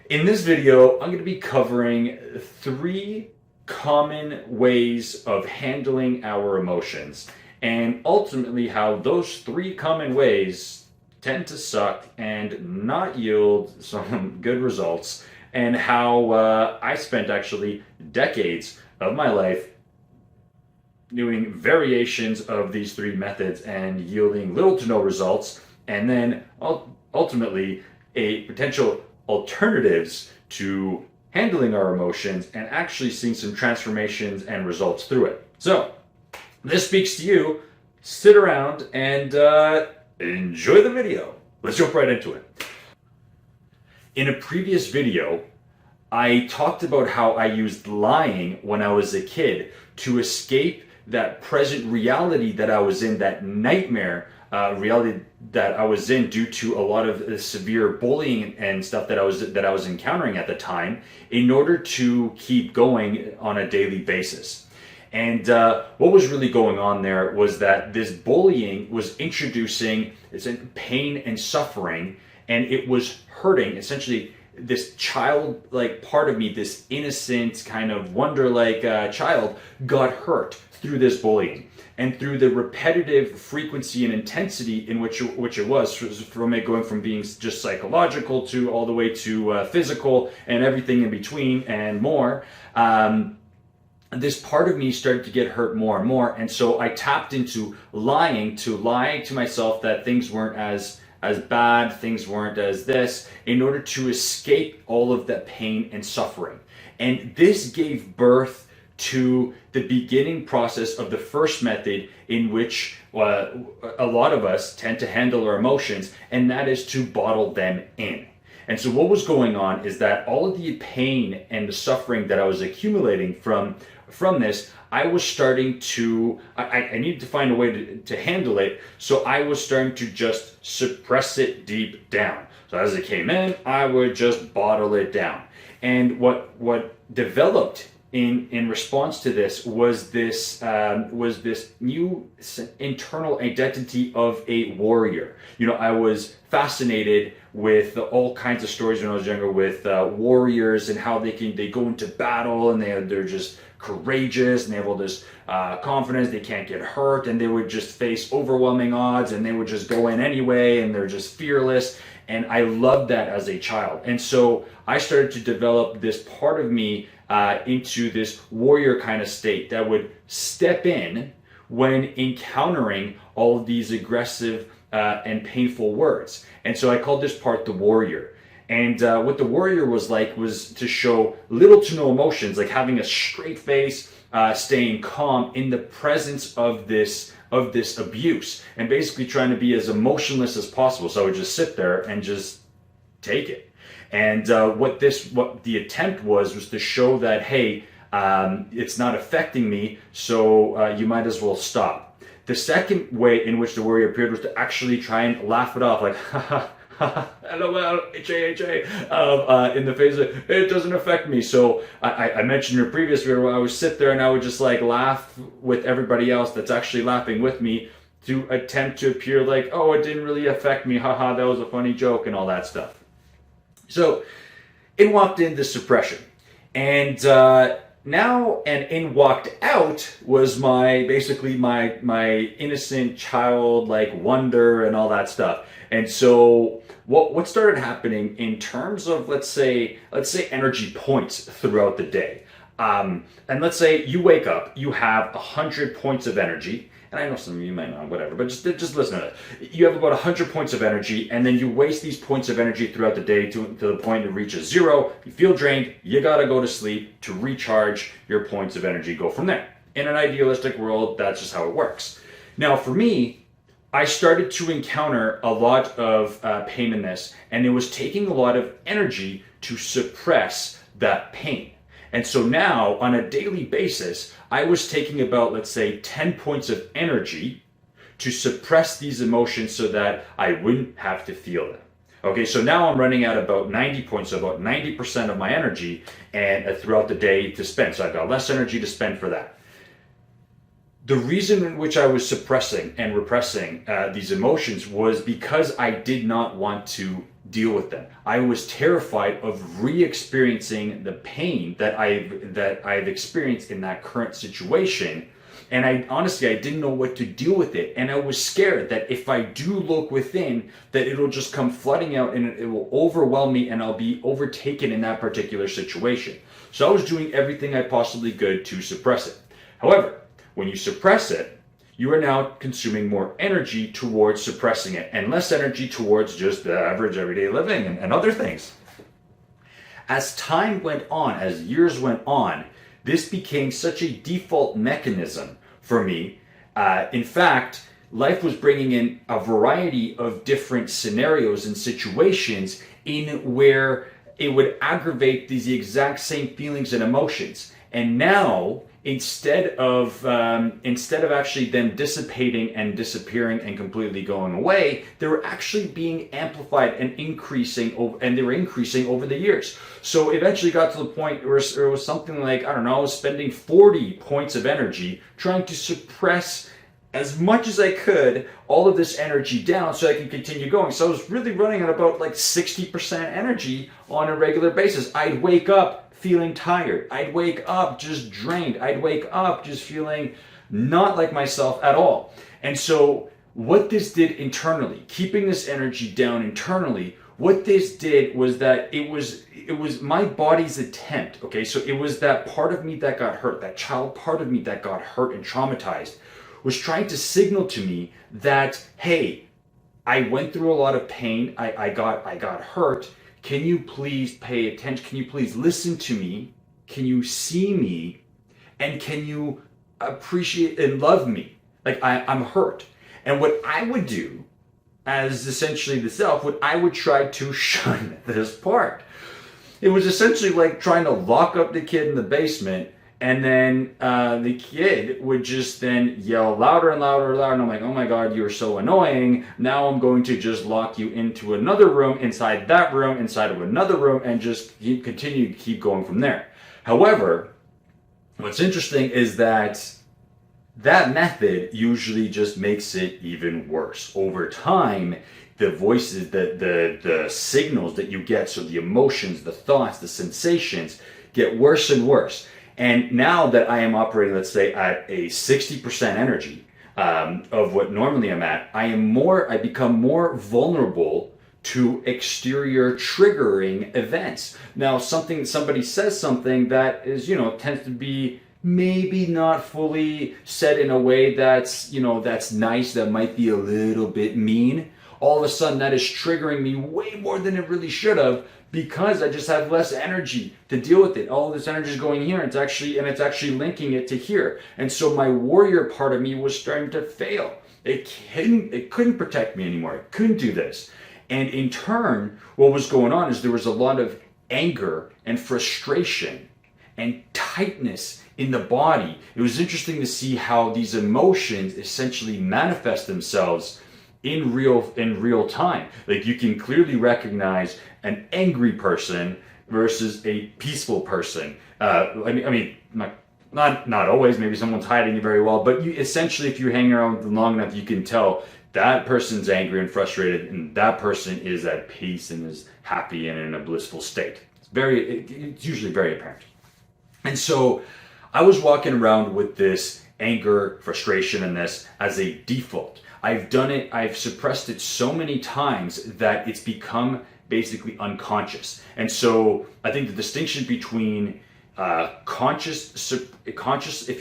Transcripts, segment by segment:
In this video, I'm going to be covering 3 common ways of handling our emotions, and ultimately how those 3 common ways tend to suck and not yield some good results, and how I spent actually decades of my life doing variations of these 3 methods and yielding little to no results, and then ultimately a potential alternatives to handling our emotions and actually seeing some transformations and results through it. So, this speaks to you. Sit around and enjoy the video. Let's jump right into it. In a previous video, I talked about how I used lying when I was a kid to escape that present reality that I was in, that nightmare reality that I was in due to a lot of severe bullying and stuff that I was encountering at the time, in order to keep going on a daily basis. And what was really going on there was that this bullying was introducing pain and suffering, and it was hurting essentially this childlike part of me, this innocent kind of wonder-like child, got hurt through this bullying and through the repetitive frequency and intensity in which it was, from it going from being just psychological to all the way to physical and everything in between and more. This part of me started to get hurt more and more, and so I tapped into lying, to lie to myself that things weren't as bad, things weren't as this, in order to escape all of that pain and suffering. And this gave birth to the beginning process of the first method, in which a lot of us tend to handle our emotions, and that is to bottle them in. And so what was going on is that all of the pain and the suffering that I was accumulating from this, I was starting to, I needed to find a way to handle it, so I was starting to just suppress it deep down. So as it came in, I would just bottle it down. And what developed in response to this was this new internal identity of a warrior. You know, I was fascinated with all kinds of stories when I was younger, with warriors and how they go into battle and they're just courageous and they have all this confidence, they can't get hurt, and they would just face overwhelming odds and they would just go in anyway, and they're just fearless. And I loved that as a child. And so I started to develop this part of me into this warrior kind of state that would step in when encountering all of these aggressive and painful words. And so I called this part the warrior. And what the warrior was like was to show little to no emotions, like having a straight face, staying calm in the presence of this abuse, and basically trying to be as emotionless as possible. So I would just sit there and just take it. And what the attempt was to show that, hey, it's not affecting me, so you might as well stop. The second way in which the warrior appeared was to actually try and laugh it off, like, ha ha, LOL, HA, in the face of, it doesn't affect me. So I mentioned in your previous video, I would sit there and I would just like laugh with everybody else that's actually laughing with me, to attempt to appear like, oh, it didn't really affect me, haha, that was a funny joke and all that stuff. So in walked in the suppression, and now and in walked out was basically my innocent childlike wonder and all that stuff. And so what started happening in terms of, let's say energy points throughout the day, and let's say you wake up, you have 100 points of energy. And I know some of you might not, whatever, but just listen to it. You have about 100 points of energy, and then you waste these points of energy throughout the day to the point it reaches 0. You feel drained, you gotta go to sleep to recharge your points of energy, go from there. In an idealistic world, that's just how it works. Now for me, I started to encounter a lot of pain in this, and it was taking a lot of energy to suppress that pain. And so now, on a daily basis, I was taking about, let's say, 10 points of energy to suppress these emotions so that I wouldn't have to feel them. Okay, so now I'm running at about 90 points, so about 90% of my energy and throughout the day to spend. So I've got less energy to spend for that. The reason in which I was suppressing and repressing these emotions was because I did not want to deal with them. I was terrified of re-experiencing the pain that I've experienced in that current situation. And I didn't know what to deal with it. And I was scared that if I do look within, that it'll just come flooding out and it will overwhelm me and I'll be overtaken in that particular situation. So I was doing everything I possibly could to suppress it. However, when you suppress it, you are now consuming more energy towards suppressing it and less energy towards just the average everyday living and other things. As time went on, as years went on, this became such a default mechanism for me. In fact, life was bringing in a variety of different scenarios and situations in where it would aggravate these exact same feelings and emotions. And now, instead of actually them dissipating and disappearing and completely going away, they were actually being amplified and increasing, and they were increasing over the years. So eventually got to the point where it was something like, I don't know, I was spending 40 points of energy trying to suppress as much as I could all of this energy down so I can continue going. So I was really running at about like 60% energy on a regular basis. I'd wake up feeling tired. I'd wake up just drained. I'd wake up just feeling not like myself at all. And so what this did internally, keeping this energy down internally, what this did was that it was my body's attempt, okay? So it was that part of me that got hurt, that child part of me that got hurt and traumatized, was trying to signal to me that, hey, I went through a lot of pain, I got hurt. Can you please pay attention? Can you please listen to me? Can you see me? And can you appreciate and love me? Like I'm hurt. And what I would do as essentially the self, what I would try to shun this part. It was essentially like trying to lock up the kid in the basement, and then the kid would just then yell louder and louder and louder. And I'm like, oh my God, you're so annoying. Now I'm going to just lock you into another room, inside that room, inside of another room, and just continue to keep going from there. However, what's interesting is that method usually just makes it even worse. Over time, the voices, the signals that you get, so the emotions, the thoughts, the sensations, get worse and worse. And now that I am operating, let's say, at a 60% energy of what normally I'm at, I become more vulnerable to exterior triggering events. Now, somebody says something that is, tends to be maybe not fully said in a way that's nice, that might be a little bit mean. All of a sudden, that is triggering me way more than it really should have, because I just have less energy to deal with it. All this energy is going here, and it's actually linking it to here. And so my warrior part of me was starting to fail. It couldn't protect me anymore. It couldn't do this. And in turn, what was going on is there was a lot of anger and frustration and tightness in the body. It was interesting to see how these emotions essentially manifest themselves in real time. Like, you can clearly recognize an angry person versus a peaceful person. Not always. Maybe someone's hiding it very well, but you essentially, if you hang around with them long enough, you can tell that person's angry and frustrated, and that person is at peace and is happy and in a blissful state. It's usually very apparent. And so I was walking around with this anger, frustration, and this as a default. I've suppressed it so many times that it's become basically unconscious. And so I think the distinction between if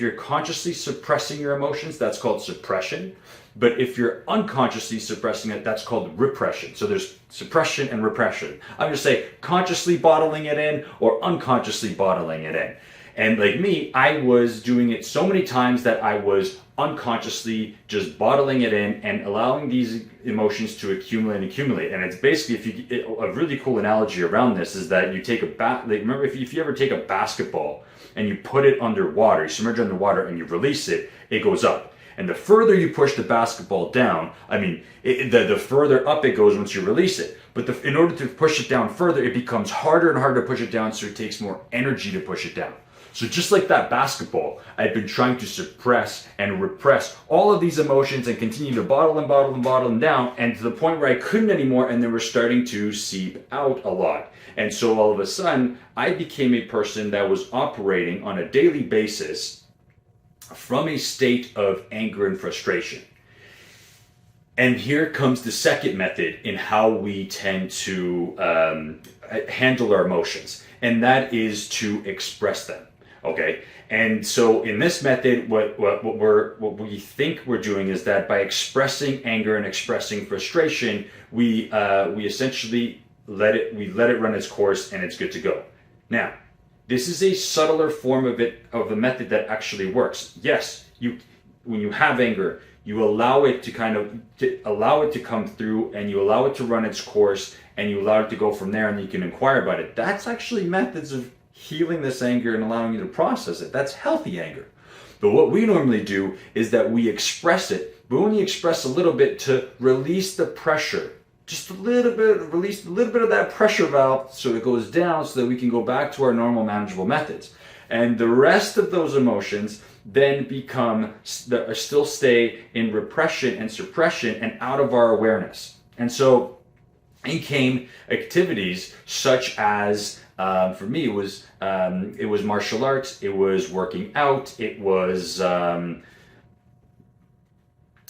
you're consciously suppressing your emotions, that's called suppression. But if you're unconsciously suppressing it, that's called repression. So there's suppression and repression. I'm just saying consciously bottling it in or unconsciously bottling it in. And like me, I was doing it so many times that I was unconsciously just bottling it in and allowing these emotions to accumulate. And it's basically, a really cool analogy around this is that you take remember if you ever take a basketball and you put it underwater, you submerge it underwater and you release it, it goes up. And the further you push the basketball down, the further up it goes once you release it. But in order to push it down further, it becomes harder and harder to push it down, so it takes more energy to push it down. So just like that basketball, I'd been trying to suppress and repress all of these emotions and continue to bottle them down, and to the point where I couldn't anymore, and they were starting to seep out a lot. And so all of a sudden, I became a person that was operating on a daily basis from a state of anger and frustration. And here comes the second method in how we tend to handle our emotions, and that is to express them. Okay, and so in this method, what we think we're doing is that by expressing anger and expressing frustration, we essentially let it run its course, and it's good to go. Now, this is a subtler form of the method that actually works. Yes, when you have anger, you allow it to come through, and you allow it to run its course, and you allow it to go from there, and you can inquire about it. That's actually methods of healing this anger and allowing you to process it. That's healthy anger. But what we normally do is that we express it, but only express a little bit to release the pressure. Just a little bit, release a little bit of that pressure valve so it goes down, so that we can go back to our normal manageable methods. And the rest of those emotions then still stay in repression and suppression and out of our awareness. And so in came activities such as, for me, it was martial arts, it was working out, it was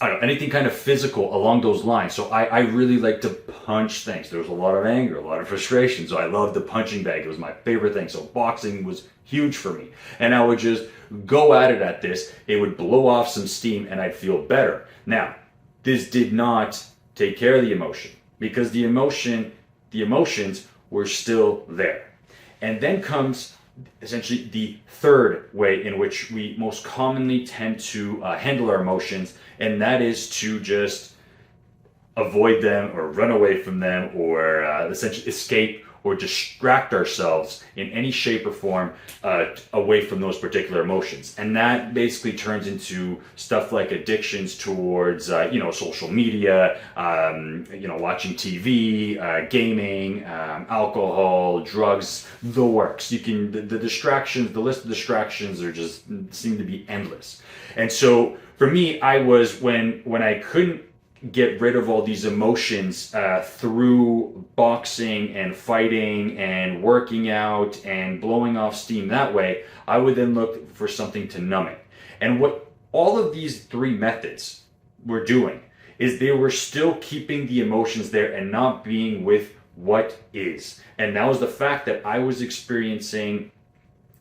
anything kind of physical along those lines. So I really like to punch things. There was a lot of anger, a lot of frustration. So I loved the punching bag. It was my favorite thing. So boxing was huge for me. And I would just go at it at this. It would blow off some steam and I'd feel better. Now, this did not take care of the emotion, because the emotions were still there. And then comes essentially the third way in which we most commonly tend to handle our emotions, and that is to just avoid them or run away from them, or essentially escape or distract ourselves in any shape or form away from those particular emotions. And that basically turns into stuff like addictions towards social media, watching TV, gaming, alcohol, drugs, the works. The distractions, the list of distractions seem to be endless. And so for me, I was when I couldn't get rid of all these emotions through boxing and fighting and working out and blowing off steam that way, I would then look for something to numb it. And what all of these three methods were doing is they were still keeping the emotions there and not being with what is. And that was the fact that I was experiencing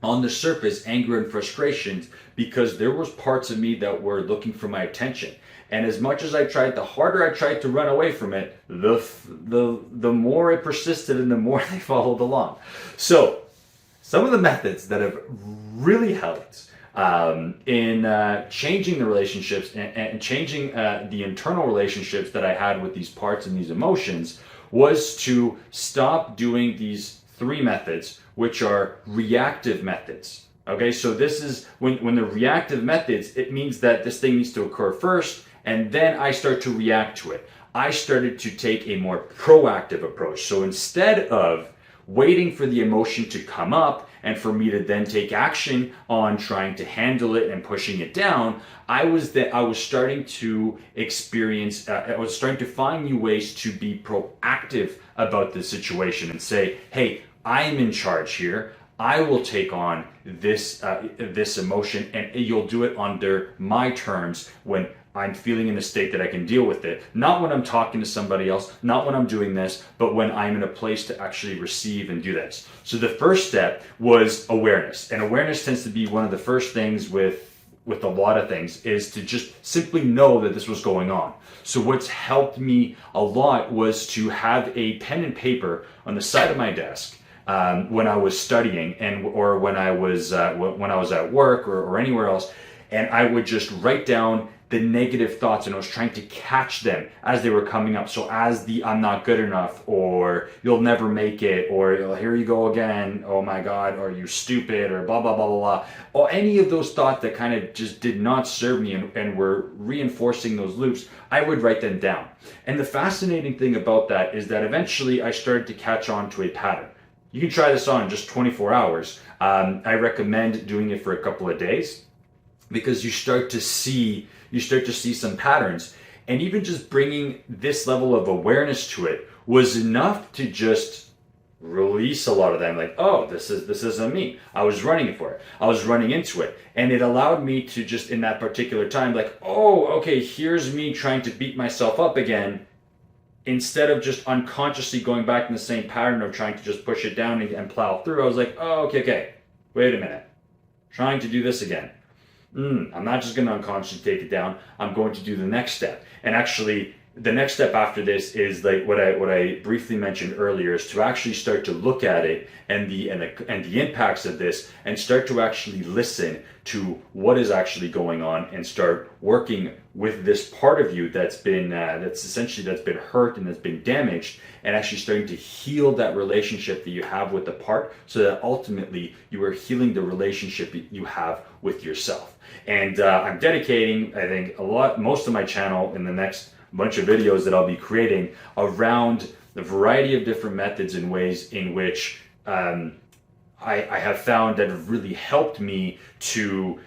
on the surface anger and frustrations because there was parts of me that were looking for my attention. And as much as I tried, the harder I tried to run away from it, the more it persisted and the more they followed along. So some of the methods that have really helped in changing the relationships and changing the internal relationships that I had with these parts and these emotions was to stop doing these three methods, which are reactive methods. Okay, so this is when the reactive methods, it means that this thing needs to occur first, and then I start to react to it. I started to take a more proactive approach. So instead of waiting for the emotion to come up and for me to then take action on trying to handle it and pushing it down, I was starting to experience, I was starting to find new ways to be proactive about the situation and say, hey, I'm in charge here. I will take on this emotion, and you'll do it under my terms when I'm feeling in a state that I can deal with it. Not when I'm talking to somebody else, not when I'm doing this, but when I'm in a place to actually receive and do this. So the first step was awareness. And awareness tends to be one of the first things with a lot of things, is to just simply know that this was going on. So what's helped me a lot was to have a pen and paper on the side of my desk when I was studying or when I was at work or anywhere else, and I would just write down the negative thoughts, and I was trying to catch them as they were coming up. So as the I'm not good enough, or you'll never make it, or here you go again, oh my God, or you're stupid, or blah, blah, blah, blah, blah, or any of those thoughts that kind of just did not serve me and were reinforcing those loops, I would write them down. And the fascinating thing about that is that eventually I started to catch on to a pattern. You can try this on in just 24 hours. I recommend doing it for a couple of days because you start to see some patterns, and even just bringing this level of awareness to it was enough to just release a lot of them. Like, oh, this isn't me. I was running for it. I was running into it, and it allowed me to just in that particular time, like, oh, okay, here's me trying to beat myself up again, instead of just unconsciously going back in the same pattern of trying to just push it down and plow through. I was like, oh, okay, wait a minute, trying to do this again. I'm not just going to unconsciously take it down. I'm going to do the next step. And actually, the next step after this is like what I briefly mentioned earlier, is to actually start to look at it and the impacts of this, and start to actually listen to what is actually going on, and start working with this part of you that's been hurt and that's been damaged, and actually starting to heal that relationship that you have with the part, so that ultimately you are healing the relationship you have with yourself. And I'm dedicating, I think, most of my channel in the next bunch of videos that I'll be creating around the variety of different methods and ways in which I have found that have really helped me to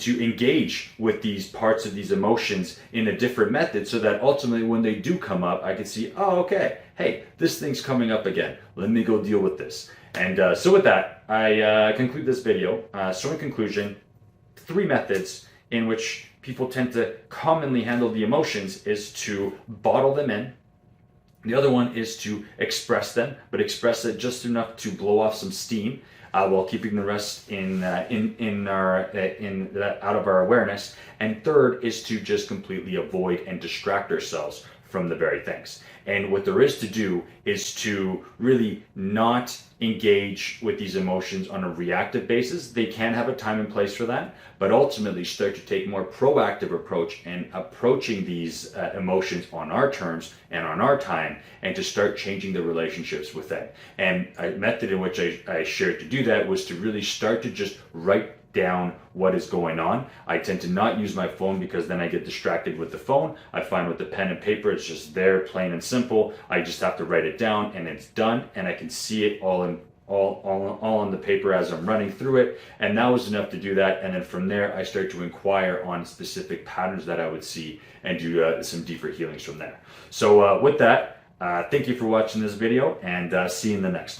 engage with these parts of these emotions in a different method, so that ultimately when they do come up, I can see, oh, okay, hey, this thing's coming up again. Let me go deal with this. And so with that, I conclude this video. So in conclusion, 3 methods in which people tend to commonly handle the emotions is to bottle them in. The other one is to express them, but express it just enough to blow off some steam, while keeping the rest out of our awareness. And third is to just completely avoid and distract ourselves from the very things. And what there is to do is to really not engage with these emotions on a reactive basis. They can have a time and place for that, but ultimately start to take a more proactive approach and approaching these emotions on our terms and on our time, and to start changing the relationships with them. And a method in which I shared to do that was to really start to just write down what is going on. I tend to not use my phone because then I get distracted with the phone. I find with the pen and paper, it's just there, plain and simple. I just have to write it down and it's done, and I can see it all on the paper as I'm running through it. And that was enough to do that. And then from there, I start to inquire on specific patterns that I would see, and do some deeper healings from there. So with that, thank you for watching this video, and see you in the next one.